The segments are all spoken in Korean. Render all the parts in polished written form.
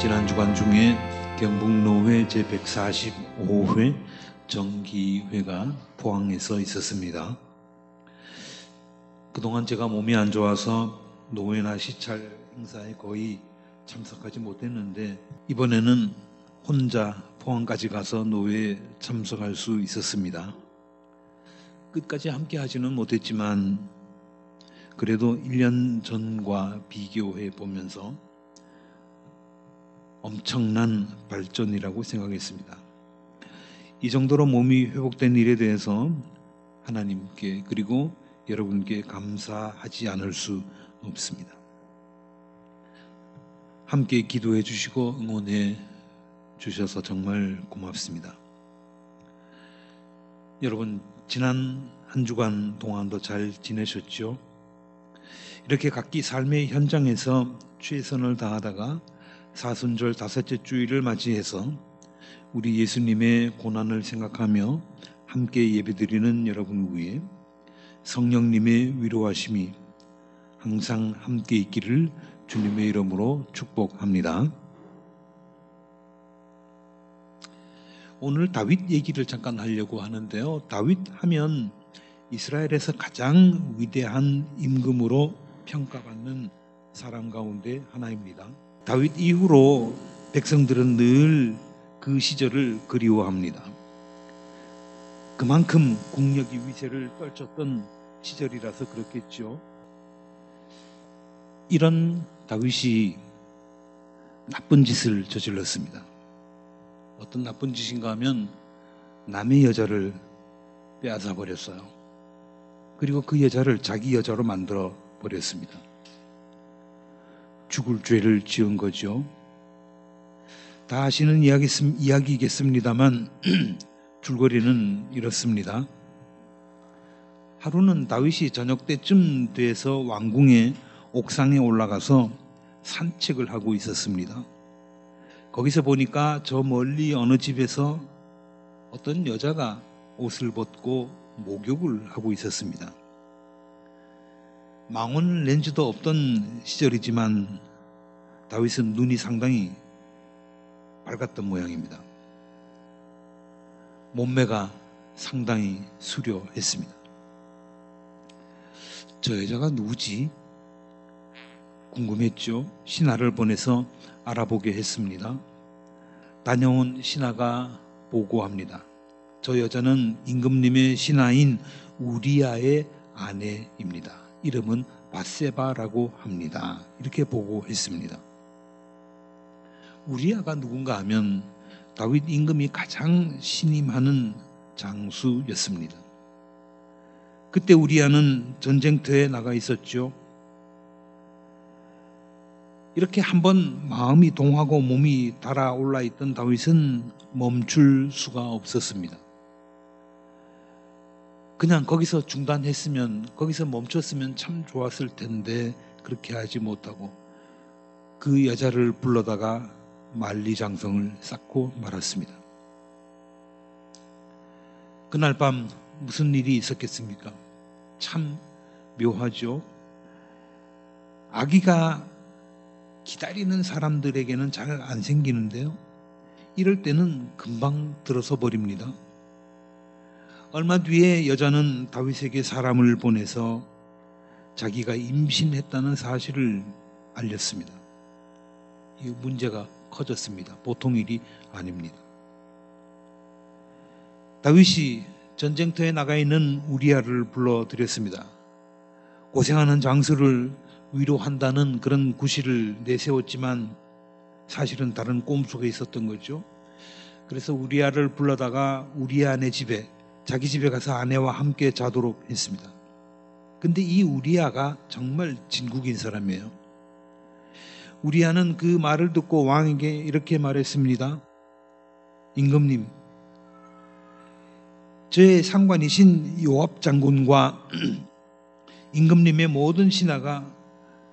지난 주간 중에 경북노회 제145회 정기회가 포항에서 있었습니다. 그동안 제가 몸이 안 좋아서 노회나 시찰 행사에 거의 참석하지 못했는데 이번에는 혼자 포항까지 가서 노회에 참석할 수 있었습니다. 끝까지 함께 하지는 못했지만 그래도 1년 전과 비교해 보면서 엄청난 발전이라고 생각했습니다. 이 정도로 몸이 회복된 일에 대해서 하나님께 그리고 여러분께 감사하지 않을 수 없습니다. 함께 기도해 주시고 응원해 주셔서 정말 고맙습니다. 여러분, 지난 한 주간 동안도 잘 지내셨죠? 이렇게 각기 삶의 현장에서 최선을 다하다가 사순절 다섯째 주일을 맞이해서 우리 예수님의 고난을 생각하며 함께 예배드리는 여러분 위에 성령님의 위로하심이 항상 함께 있기를 주님의 이름으로 축복합니다. 오늘 다윗 얘기를 잠깐 하려고 하는데요. 다윗 하면 이스라엘에서 가장 위대한 임금으로 평가받는 사람 가운데 하나입니다. 다윗 이후로 백성들은 늘 그 시절을 그리워합니다. 그만큼 국력이 위세를 떨쳤던 시절이라서 그렇겠죠. 이런 다윗이 나쁜 짓을 저질렀습니다. 어떤 나쁜 짓인가 하면 남의 여자를 빼앗아 버렸어요. 그리고 그 여자를 자기 여자로 만들어 버렸습니다. 죽을 죄를 지은 거죠. 다 아시는 이야기겠습니다만 줄거리는 이렇습니다. 하루는 다윗이 저녁 때쯤 돼서 왕궁의 옥상에 올라가서 산책을 하고 있었습니다. 거기서 보니까 저 멀리 어느 집에서 어떤 여자가 옷을 벗고 목욕을 하고 있었습니다. 망원 렌즈도 없던 시절이지만 다윗은 눈이 상당히 밝았던 모양입니다. 몸매가 상당히 수려했습니다. 저 여자가 누구지? 궁금했죠. 신하를 보내서 알아보게 했습니다. 다녀온 신하가 보고합니다. 저 여자는 임금님의 신하인 우리아의 아내입니다. 이름은 밧세바라고 합니다. 이렇게 보고했습니다. 우리아가 누군가 하면 다윗 임금이 가장 신임하는 장수였습니다. 그때 우리아는 전쟁터에 나가 있었죠. 이렇게 한번 마음이 동하고 몸이 달아올라 있던 다윗은 멈출 수가 없었습니다. 그냥 거기서 중단했으면, 거기서 멈췄으면 참 좋았을 텐데 그렇게 하지 못하고 그 여자를 불러다가 만리장성을 쌓고 말았습니다. 그날 밤 무슨 일이 있었겠습니까? 참 묘하죠. 아기가 기다리는 사람들에게는 잘 안 생기는데요. 이럴 때는 금방 들어서 버립니다. 얼마 뒤에 여자는 다윗에게 사람을 보내서 자기가 임신했다는 사실을 알렸습니다. 이 문제가 커졌습니다. 보통 일이 아닙니다. 다윗이 전쟁터에 나가 있는 우리아를 불러들였습니다. 고생하는 장수를 위로한다는 그런 구실을 내세웠지만 사실은 다른 꼼수가 있었던 거죠. 그래서 우리아를 불러다가 우리아네 집에, 자기 집에 가서 아내와 함께 자도록 했습니다. 근데 이 우리아가 정말 진국인 사람이에요. 우리아는 그 말을 듣고 왕에게 이렇게 말했습니다. 임금님, 저의 상관이신 요압 장군과 임금님의 모든 신하가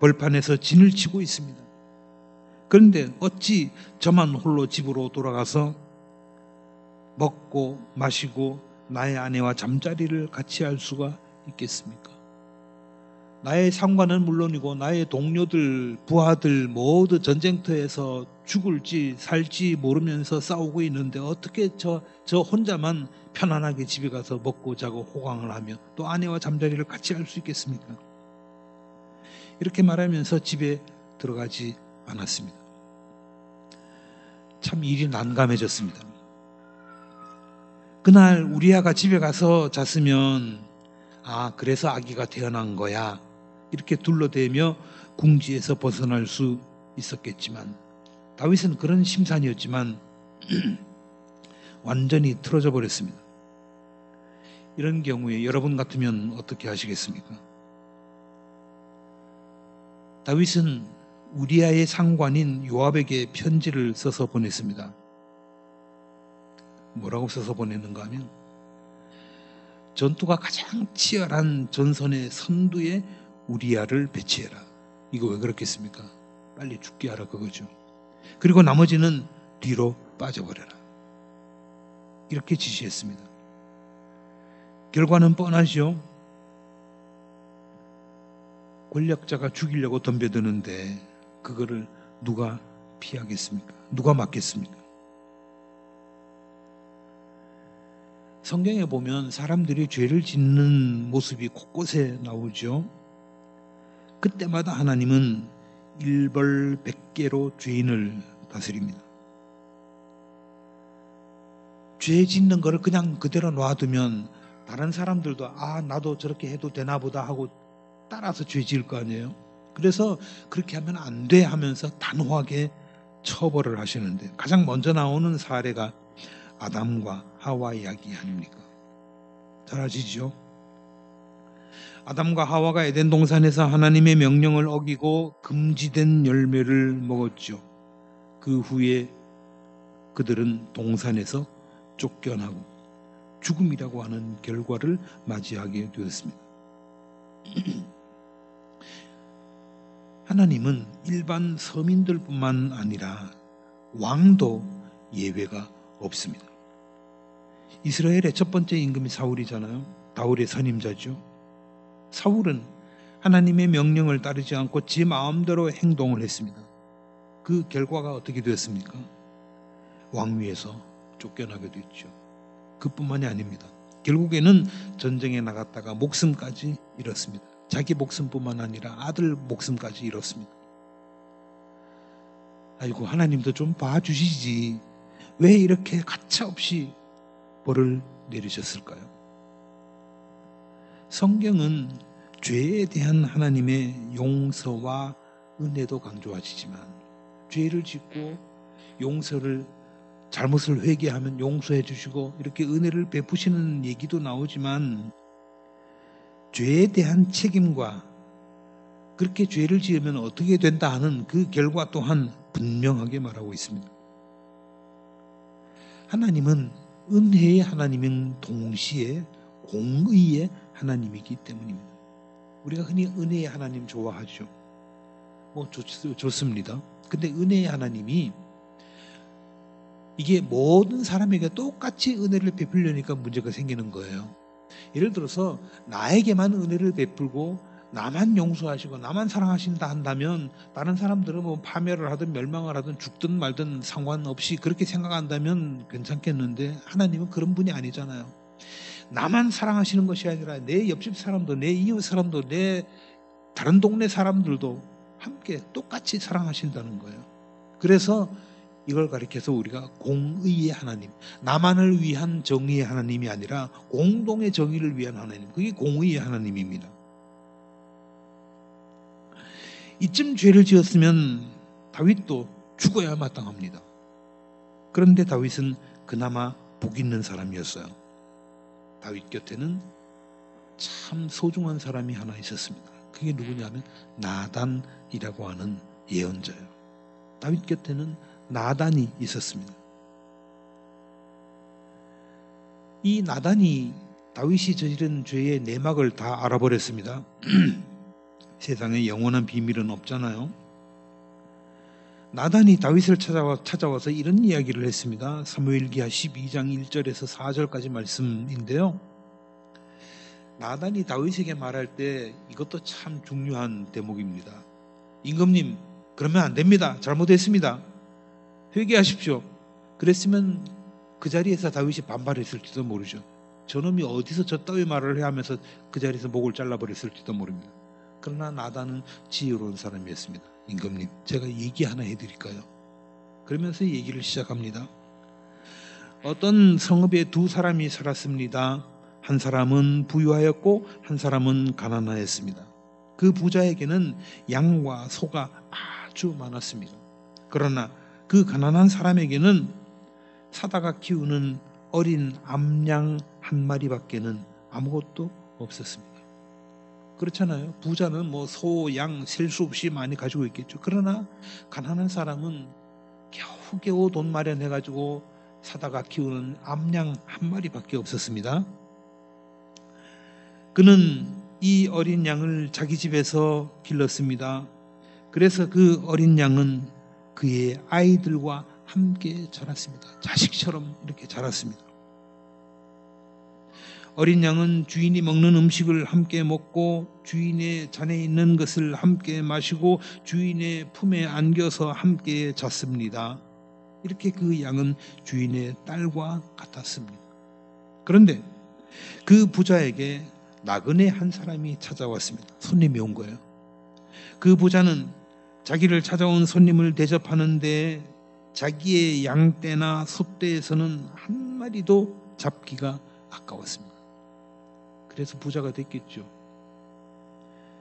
벌판에서 진을 치고 있습니다. 그런데 어찌 저만 홀로 집으로 돌아가서 먹고 마시고 나의 아내와 잠자리를 같이 할 수가 있겠습니까? 나의 상관은 물론이고 나의 동료들, 부하들 모두 전쟁터에서 죽을지 살지 모르면서 싸우고 있는데 어떻게 저 혼자만 편안하게 집에 가서 먹고 자고 호강을 하며 또 아내와 잠자리를 같이 할 수 있겠습니까? 이렇게 말하면서 집에 들어가지 않았습니다. 참 일이 난감해졌습니다. 그날 우리아가 집에 가서 잤으면 그래서 아기가 태어난 거야 이렇게 둘러대며 궁지에서 벗어날 수 있었겠지만 다윗은 그런 심산이었지만 완전히 틀어져 버렸습니다. 이런 경우에 여러분 같으면 어떻게 하시겠습니까? 다윗은 우리아의 상관인 요압에게 편지를 써서 보냈습니다. 뭐라고 써서 보냈는가 하면 전투가 가장 치열한 전선의 선두에 우리아를 배치해라. 이거 왜 그렇겠습니까? 빨리 죽게 하라 그거죠. 그리고 나머지는 뒤로 빠져버려라. 이렇게 지시했습니다. 결과는 뻔하죠. 권력자가 죽이려고 덤벼드는데 그거를 누가 피하겠습니까? 누가 막겠습니까? 성경에 보면 사람들이 죄를 짓는 모습이 곳곳에 나오죠. 그때마다 하나님은 일벌백계로 죄인을 다스립니다. 죄 짓는 거를 그냥 그대로 놔두면 다른 사람들도 나도 저렇게 해도 되나 보다 하고 따라서 죄 지을 거 아니에요. 그래서 그렇게 하면 안 돼 하면서 단호하게 처벌을 하시는데 가장 먼저 나오는 사례가 아담과 하와 이야기 아닙니까? 잘 아시죠? 아담과 하와가 에덴 동산에서 하나님의 명령을 어기고 금지된 열매를 먹었죠. 그 후에 그들은 동산에서 쫓겨나고 죽음이라고 하는 결과를 맞이하게 되었습니다. 하나님은 일반 서민들뿐만 아니라 왕도 예외가 없습니다. 이스라엘의 첫 번째 임금이 사울이잖아요. 다윗의 선임자죠. 사울은 하나님의 명령을 따르지 않고 제 마음대로 행동을 했습니다. 그 결과가 어떻게 되었습니까? 왕위에서 쫓겨나게 됐죠. 그뿐만이 아닙니다. 결국에는 전쟁에 나갔다가 목숨까지 잃었습니다. 자기 목숨뿐만 아니라 아들 목숨까지 잃었습니다. 아이고, 하나님도 좀 봐주시지. 왜 이렇게 가차없이 벌을 내리셨을까요? 성경은 죄에 대한 하나님의 용서와 은혜도 강조하시지만 죄를 짓고 용서를 잘못을 회개하면 용서해 주시고 이렇게 은혜를 베푸시는 얘기도 나오지만 죄에 대한 책임과 그렇게 죄를 지으면 어떻게 된다 하는 그 결과 또한 분명하게 말하고 있습니다. 하나님은 은혜의 하나님인 동시에 공의의 하나님이기 때문입니다. 우리가 흔히 은혜의 하나님 좋아하죠. 좋습니다. 근데 은혜의 하나님이 이게 모든 사람에게 똑같이 은혜를 베풀려니까 문제가 생기는 거예요. 예를 들어서 나에게만 은혜를 베풀고 나만 용서하시고 나만 사랑하신다 한다면 다른 사람들은 뭐 파멸을 하든 멸망을 하든 죽든 말든 상관없이 그렇게 생각한다면 괜찮겠는데 하나님은 그런 분이 아니잖아요. 나만 사랑하시는 것이 아니라 내 옆집 사람도 내 이웃 사람도 내 다른 동네 사람들도 함께 똑같이 사랑하신다는 거예요. 그래서 이걸 가리켜서 우리가 공의의 하나님, 나만을 위한 정의의 하나님이 아니라 공동의 정의를 위한 하나님, 그게 공의의 하나님입니다. 이쯤 죄를 지었으면 다윗도 죽어야 마땅합니다. 그런데 다윗은 그나마 복 있는 사람이었어요. 다윗 곁에는 참 소중한 사람이 하나 있었습니다. 그게 누구냐면 나단이라고 하는 예언자예요. 다윗 곁에는 나단이 있었습니다. 이 나단이 다윗이 저지른 죄의 내막을 다 알아버렸습니다. 세상에 영원한 비밀은 없잖아요. 나단이 다윗을 찾아와서 이런 이야기를 했습니다. 사무엘기하 12장 1절에서 4절까지 말씀인데요. 나단이 다윗에게 말할 때 이것도 참 중요한 대목입니다. 임금님, 그러면 안 됩니다. 잘못했습니다. 회개하십시오. 그랬으면 그 자리에서 다윗이 반발했을지도 모르죠. 저놈이 어디서 저 따위 말을 해 하면서 그 자리에서 목을 잘라버렸을지도 모릅니다. 그러나 나단은 지혜로운 사람이었습니다. 임금님, 제가 얘기 하나 해드릴까요? 그러면서 얘기를 시작합니다. 어떤 성읍에 두 사람이 살았습니다. 한 사람은 부유하였고 한 사람은 가난하였습니다. 그 부자에게는 양과 소가 아주 많았습니다. 그러나 그 가난한 사람에게는 사다가 키우는 어린 암양 한 마리밖에는 아무것도 없었습니다. 그렇잖아요. 부자는 뭐 소, 양 셀 수 없이 많이 가지고 있겠죠. 그러나 가난한 사람은 겨우겨우 돈 마련해가지고 사다가 키우는 암양 한 마리밖에 없었습니다. 그는 이 어린 양을 자기 집에서 길렀습니다. 그래서 그 어린 양은 그의 아이들과 함께 자랐습니다. 자식처럼 이렇게 자랐습니다. 어린 양은 주인이 먹는 음식을 함께 먹고 주인의 잔에 있는 것을 함께 마시고 주인의 품에 안겨서 함께 잤습니다. 이렇게 그 양은 주인의 딸과 같았습니다. 그런데 그 부자에게 나그네 한 사람이 찾아왔습니다. 손님이 온 거예요. 그 부자는 자기를 찾아온 손님을 대접하는데 자기의 양떼나 소떼에서는 한 마리도 잡기가 아까웠습니다. 그래서 부자가 됐겠죠.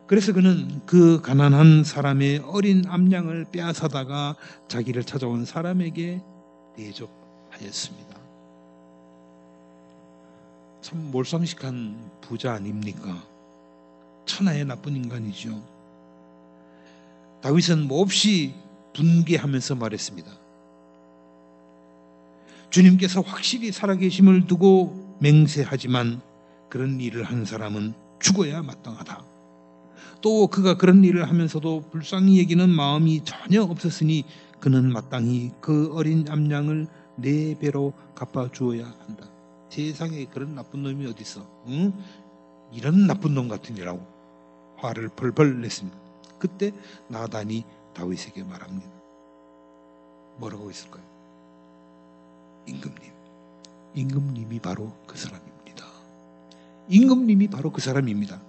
그래서 그는 그 가난한 사람의 어린 암양을 빼앗아다가 자기를 찾아온 사람에게 대접하였습니다. 참 몰상식한 부자 아닙니까? 천하의 나쁜 인간이죠. 다윗은 몹시 분개하면서 말했습니다. 주님께서 확실히 살아계심을 두고 맹세하지만 그런 일을 한 사람은 죽어야 마땅하다. 또 그가 그런 일을 하면서도 불쌍히 여기는 마음이 전혀 없었으니 그는 마땅히 그 어린 암양을 4배로 갚아주어야 한다. 세상에 그런 나쁜 놈이 어디 있어? 응? 이런 나쁜 놈 같으니라고 화를 벌벌 냈습니다. 그때 나단이 다윗에게 말합니다. 뭐라고 했을까요? 임금님이 바로 그 사람입니다. 임금님이 바로 그 사람입니다.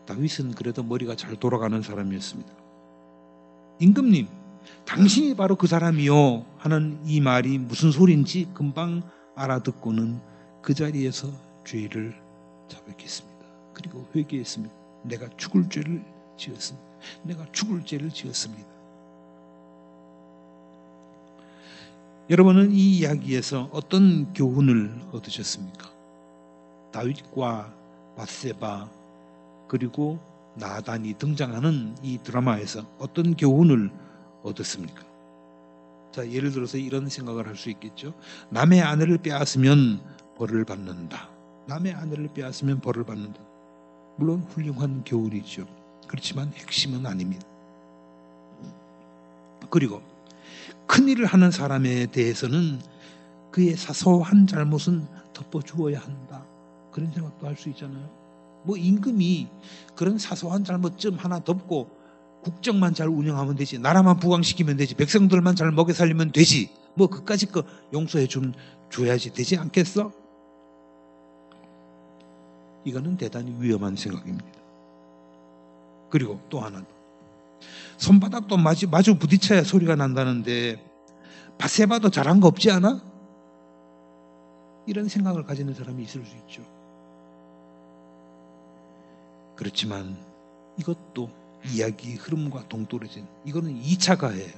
다윗은 그래도 머리가 잘 돌아가는 사람이었습니다. 임금님, 당신이 바로 그 사람이요 하는 이 말이 무슨 소리인지 금방 알아듣고는 그 자리에서 죄를 자백했습니다. 그리고 회개했습니다. 내가 죽을 죄를 지었습니다. 내가 죽을 죄를 지었습니다. 여러분은 이 이야기에서 어떤 교훈을 얻으셨습니까? 다윗과 밧세바 그리고 나단이 등장하는 이 드라마에서 어떤 교훈을 얻었습니까? 자, 예를 들어서 이런 생각을 할 수 있겠죠. 남의 아내를 빼앗으면 벌을 받는다. 남의 아내를 빼앗으면 벌을 받는다. 물론 훌륭한 교훈이죠. 그렇지만 핵심은 아닙니다. 그리고 큰일을 하는 사람에 대해서는 그의 사소한 잘못은 덮어주어야 한다. 그런 생각도 할 수 있잖아요. 뭐 임금이 그런 사소한 잘못 좀 하나 덮고 국정만 잘 운영하면 되지, 나라만 부강시키면 되지, 백성들만 잘 먹여 살리면 되지, 뭐 그까짓 거 용서해 줘야지 되지 않겠어? 이거는 대단히 위험한 생각입니다. 그리고 또 하나, 손바닥도 마주 부딪혀야 소리가 난다는데 밧세바도 잘한 거 없지 않아? 이런 생각을 가지는 사람이 있을 수 있죠. 그렇지만 이것도 이야기 흐름과 동떨어진, 이거는 2차 가해예요.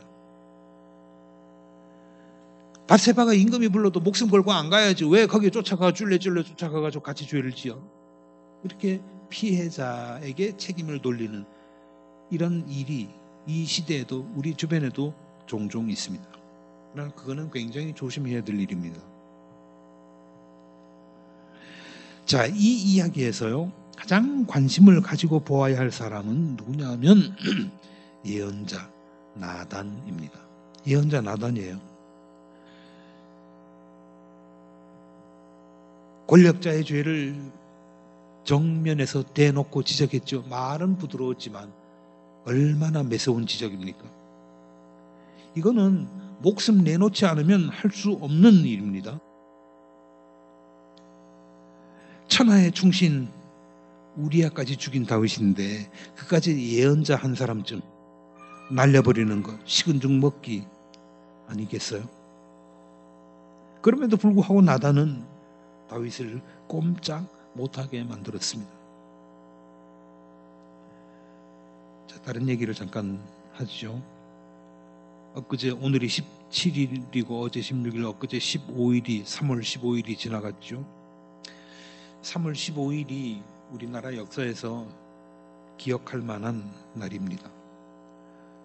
밧세바가 임금이 불러도 목숨 걸고 안 가야지 왜 거기에 쫓아가 쫄래쫄래 쫓아가가지고 같이 죄를 지어? 이렇게 피해자에게 책임을 돌리는 이런 일이 이 시대에도 우리 주변에도 종종 있습니다. 그러나 그거는 굉장히 조심해야 될 일입니다. 자, 이 이야기에서요, 가장 관심을 가지고 보아야 할 사람은 누구냐 하면 예언자 나단입니다. 예언자 나단이에요. 권력자의 죄를 정면에서 대놓고 지적했죠. 말은 부드러웠지만 얼마나 매서운 지적입니까? 이거는 목숨 내놓지 않으면 할 수 없는 일입니다. 천하의 충신 우리아까지 죽인 다윗인데 그까지 예언자 한 사람쯤 날려버리는 것 식은 죽 먹기 아니겠어요? 그럼에도 불구하고 나단은 다윗을 꼼짝 못하게 만들었습니다. 자, 다른 얘기를 잠깐 하죠. 엊그제 오늘이 17일이고 어제 16일, 엊그제 15일이 3월 15일이 지나갔죠. 3월 15일이 우리나라 역사에서 기억할 만한 날입니다.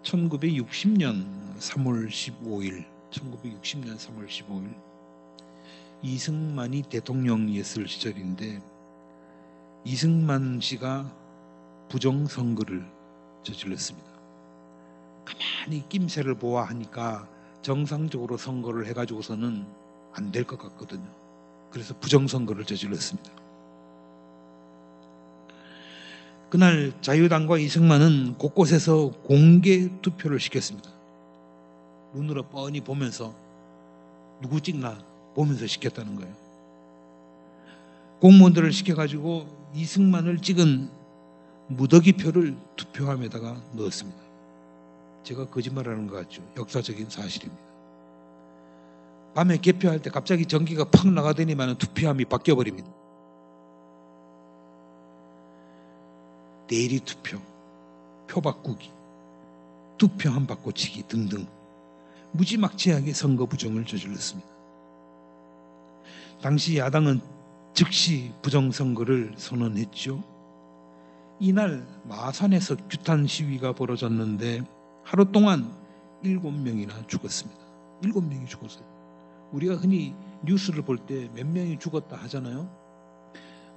1960년 3월 15일, 1960년 3월 15일 이승만이 대통령이었을 시절인데 이승만 씨가 부정선거를 저질렀습니다. 가만히 낌새를 보아하니까 정상적으로 선거를 해가지고서는 안 될 것 같거든요. 그래서 부정선거를 저질렀습니다. 그날 자유당과 이승만은 곳곳에서 공개 투표를 시켰습니다. 눈으로 뻔히 보면서 누구 찍나 보면서 시켰다는 거예요. 공무원들을 시켜가지고 이승만을 찍은 무더기표를 투표함에다가 넣었습니다. 제가 거짓말하는 것 같죠. 역사적인 사실입니다. 밤에 개표할 때 갑자기 전기가 팍 나가더니만 투표함이 바뀌어버립니다. 대리 투표, 표 바꾸기, 투표함 바꿔치기 등등 무지막지하게 선거 부정을 저질렀습니다. 당시 야당은 즉시 부정선거를 선언했죠. 이날 마산에서 규탄 시위가 벌어졌는데 하루 동안 7명이나 죽었습니다. 7명이 죽었어요. 우리가 흔히 뉴스를 볼 때 몇 명이 죽었다 하잖아요.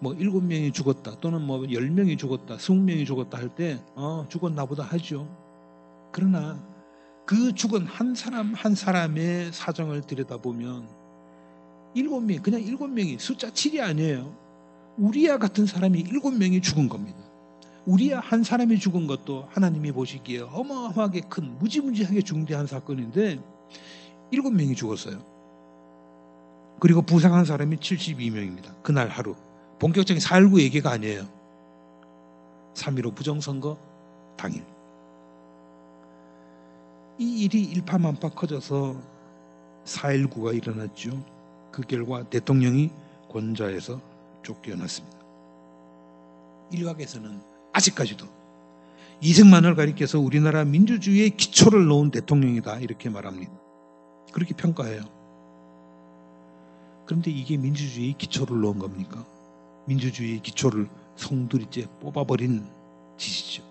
뭐 7명이 죽었다 또는 뭐 10명이 죽었다 20명이 죽었다 할 때 죽었나 보다 하죠. 그러나 그 죽은 한 사람 한 사람의 사정을 들여다보면 7명, 그냥 7명이 숫자 7이 아니에요. 우리야 같은 사람이 7명이 죽은 겁니다. 우리야 한 사람이 죽은 것도 하나님이 보시기에 어마어마하게 큰 무지무지하게 중대한 사건인데 7명이 죽었어요. 그리고 부상한 사람이 72명입니다. 그날 하루. 본격적인 4.19 얘기가 아니에요. 3.15 부정선거 당일. 이 일이 일파만파 커져서 4.19가 일어났죠. 그 결과 대통령이 권좌에서 쫓겨났습니다. 일각에서는 아직까지도 이승만을 가리켜서 우리나라 민주주의의 기초를 놓은 대통령이다 이렇게 말합니다. 그렇게 평가해요. 그런데 이게 민주주의의 기초를 놓은 겁니까? 민주주의의 기초를 송두리째 뽑아버린 짓이죠.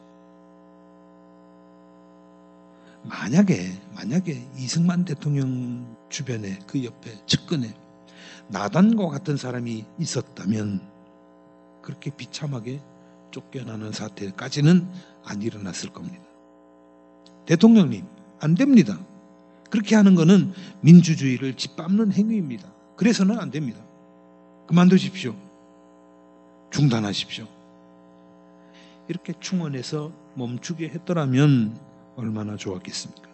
만약에 이승만 대통령 주변에 그 옆에 측근에 나단과 같은 사람이 있었다면 그렇게 비참하게 쫓겨나는 사태까지는 안 일어났을 겁니다. 대통령님, 안 됩니다. 그렇게 하는 것은 민주주의를 짓밟는 행위입니다. 그래서는 안 됩니다. 그만두십시오. 중단하십시오. 이렇게 충원해서 멈추게 했더라면 얼마나 좋았겠습니까?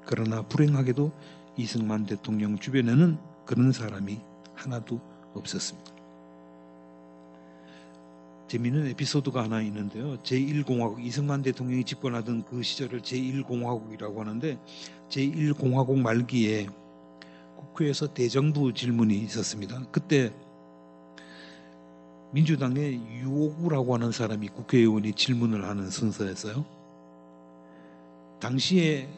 그러나 불행하게도 이승만 대통령 주변에는 그런 사람이 하나도 없었습니다. 재미있는 에피소드가 하나 있는데요. 제1공화국, 이승만 대통령이 집권하던 그 시절을 제1공화국이라고 하는데 제1공화국 말기에 국회에서 대정부 질문이 있었습니다. 그때 민주당의 유오구라고 하는 사람이 국회의원이 질문을 하는 순서였어요. 당시에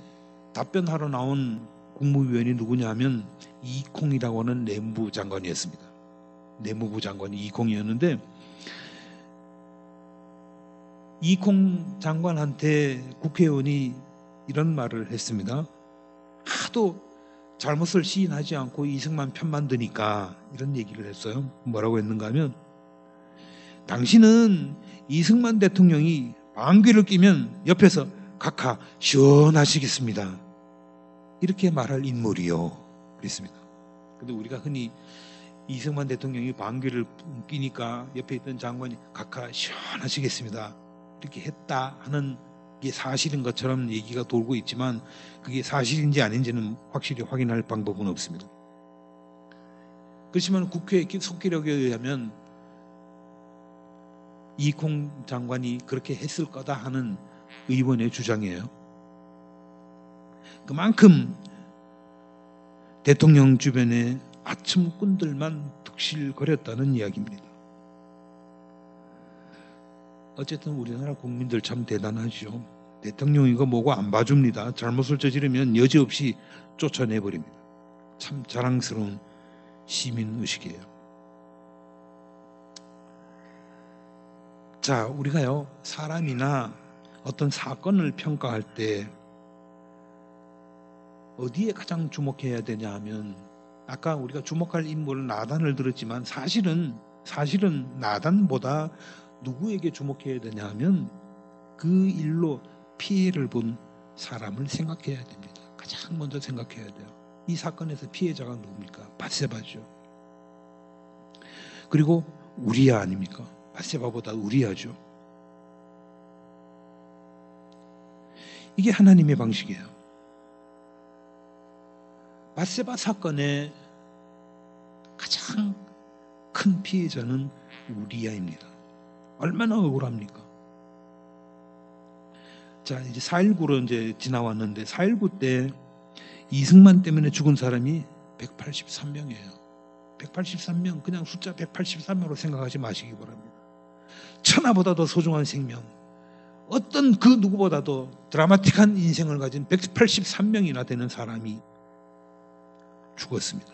답변하러 나온 국무위원이 누구냐 하면 이콩이라고 하는 내무부 장관이었습니다. 내무부 장관이 이콩이었는데 이콩 장관한테 국회의원이 이런 말을 했습니다. 하도 잘못을 시인하지 않고 이승만 편만 드니까 이런 얘기를 했어요. 뭐라고 했는가 하면 당신은 이승만 대통령이 방귀를 뀌면 옆에서 각하 시원하시겠습니다. 이렇게 말할 인물이요. 그랬습니다. 근데 우리가 흔히 이승만 대통령이 방귀를 끼니까 옆에 있던 장관이 각하 시원하시겠습니다 이렇게 했다 하는 게 사실인 것처럼 얘기가 돌고 있지만 그게 사실인지 아닌지는 확실히 확인할 방법은 없습니다. 그렇지만 국회 속기록에 의하면 이콩 장관이 그렇게 했을 거다 하는 의원의 주장이에요. 그만큼 대통령 주변에 아첨꾼들만 득실거렸다는 이야기입니다. 어쨌든 우리나라 국민들 참 대단하죠. 대통령이고 뭐고 안 봐줍니다. 잘못을 저지르면 여지없이 쫓아내버립니다. 참 자랑스러운 시민의식이에요. 자, 우리가요 사람이나 어떤 사건을 평가할 때 어디에 가장 주목해야 되냐 하면 아까 우리가 주목할 인물 나단을 들었지만 사실은 나단보다 누구에게 주목해야 되냐 하면 그 일로 피해를 본 사람을 생각해야 됩니다. 가장 먼저 생각해야 돼요. 이 사건에서 피해자가 누굽니까? 밧세바죠. 그리고 우리아 아닙니까? 밧세바보다 우리아죠. 이게 하나님의 방식이에요. 밧세바 사건의 가장 큰 피해자는 우리아입니다. 얼마나 억울합니까? 자, 이제 4.19로 이제 지나왔는데 4.19 때 이승만 때문에 죽은 사람이 183명이에요. 183명, 그냥 숫자 183명으로 생각하지 마시기 바랍니다. 천하보다 더 소중한 생명, 어떤 그 누구보다도 드라마틱한 인생을 가진 183명이나 되는 사람이 죽었습니다.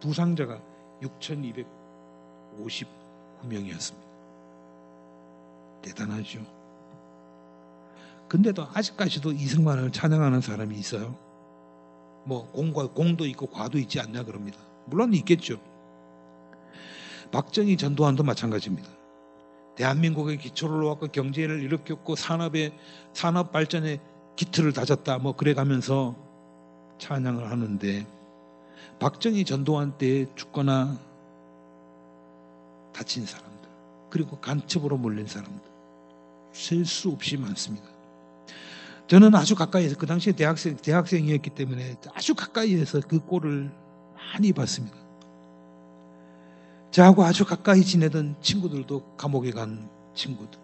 부상자가 6,259명이었습니다. 대단하죠. 근데도 아직까지도 이승만을 찬양하는 사람이 있어요. 뭐 공도 있고 과도 있지 않냐 그럽니다. 물론 있겠죠. 박정희 전두환도 마찬가지입니다. 대한민국의 기초를 놓았고 경제를 일으켰고 산업 발전에 기틀을 다졌다 뭐 그래가면서 찬양을 하는데 박정희 전두환 때 죽거나 다친 사람들 그리고 간첩으로 몰린 사람들 셀 수 없이 많습니다. 저는 아주 가까이에서 그 당시에 대학생이었기 때문에 아주 가까이에서 그 꼴을 많이 봤습니다. 저하고 아주 가까이 지내던 친구들도 감옥에 간 친구들,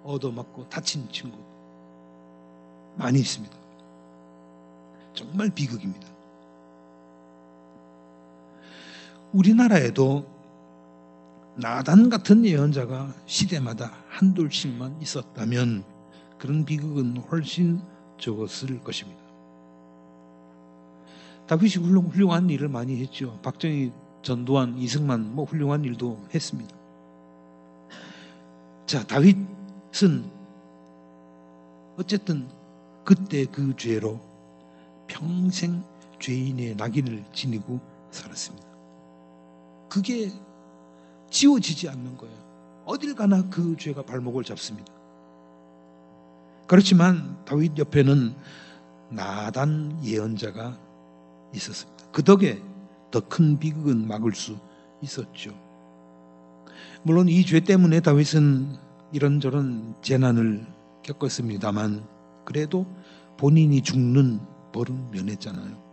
얻어맞고 다친 친구들 많이 있습니다. 정말 비극입니다. 우리나라에도 나단 같은 예언자가 시대마다 한둘씩만 있었다면 그런 비극은 훨씬 적었을 것입니다. 다윗이 훌륭한 일을 많이 했죠. 박정희, 전두환, 이승만 뭐 훌륭한 일도 했습니다. 자, 다윗은 어쨌든 그때 그 죄로 평생 죄인의 낙인을 지니고 살았습니다. 그게 지워지지 않는 거예요. 어딜 가나 그 죄가 발목을 잡습니다. 그렇지만 다윗 옆에는 나단 예언자가 있었습니다. 그 덕에 더 큰 비극은 막을 수 있었죠. 물론 이 죄 때문에 다윗은 이런저런 재난을 겪었습니다만 그래도 본인이 죽는 벌은 면했잖아요.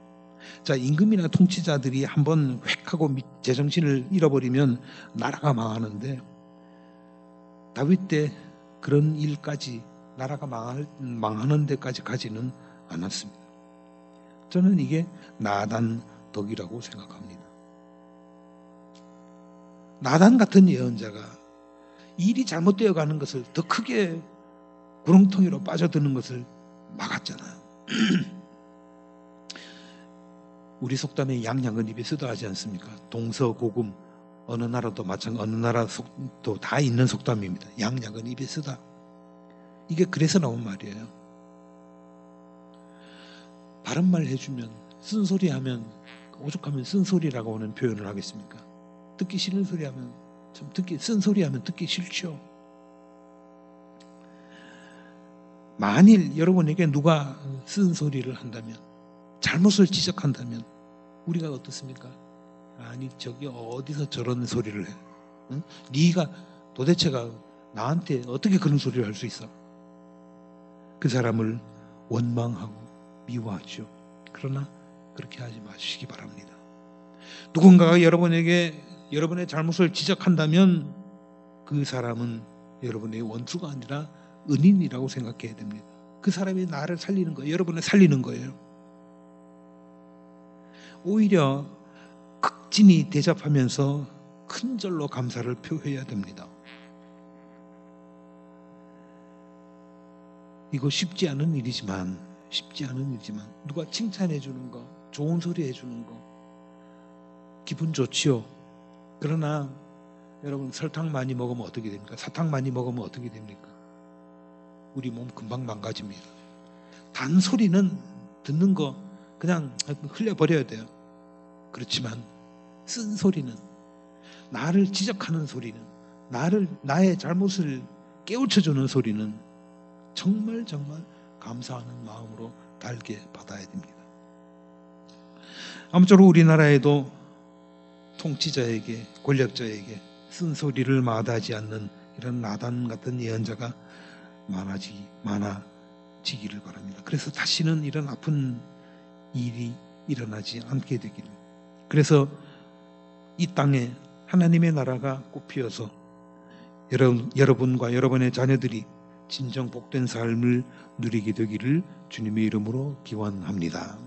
자, 임금이나 통치자들이 한번 획 하고 제정신을 잃어버리면 나라가 망하는데 다윗 때 그런 일까지 나라가 망하는 데까지 가지는 않았습니다. 저는 이게 나단 덕이라고 생각합니다. 나단 같은 예언자가 일이 잘못되어 가는 것을 더 크게 구렁텅이로 빠져드는 것을 막았잖아요. 우리 속담에 양양은 입에 쓰다 하지 않습니까? 동서고금 어느 나라도 어느 나라 속도 다 있는 속담입니다. 양양은 입에 쓰다. 이게 그래서 나온 말이에요. 바른말 해주면 쓴소리하면 오죽하면 쓴소리라고 하는 표현을 하겠습니까? 듣기 싫은 소리하면 쓴소리하면 듣기 싫죠. 만일 여러분에게 누가 쓴소리를 한다면 잘못을 지적한다면 우리가 어떻습니까? 아니 저기 어디서 저런 소리를 해? 응? 네가 도대체가 나한테 어떻게 그런 소리를 할 수 있어? 그 사람을 원망하고 미워하죠. 그러나 그렇게 하지 마시기 바랍니다. 누군가가 여러분에게 여러분의 잘못을 지적한다면 그 사람은 여러분의 원수가 아니라 은인이라고 생각해야 됩니다. 그 사람이 나를 살리는 거예요. 여러분을 살리는 거예요. 오히려 극진히 대접하면서 큰절로 감사를 표해야 됩니다. 이거 쉽지 않은 일이지만 누가 칭찬해 주는 거, 좋은 소리 해주는 거 기분 좋지요. 그러나 여러분 설탕 많이 먹으면 어떻게 됩니까? 사탕 많이 먹으면 어떻게 됩니까? 우리 몸 금방 망가집니다. 단소리는 듣는 거 그냥 흘려버려야 돼요. 그렇지만 쓴소리는, 나를 지적하는 소리는, 나의 잘못을 깨우쳐주는 소리는 정말 감사하는 마음으로 달게 받아야 됩니다. 아무쪼록 우리나라에도 통치자에게, 권력자에게 쓴소리를 마다하지 않는 이런 나단 같은 예언자가 많아지기를 바랍니다. 그래서 다시는 이런 아픈 일이 일어나지 않게 되기를. 그래서 이 땅에 하나님의 나라가 꽃피어서 여러분과 여러분의 자녀들이 진정 복된 삶을 누리게 되기를 주님의 이름으로 기원합니다.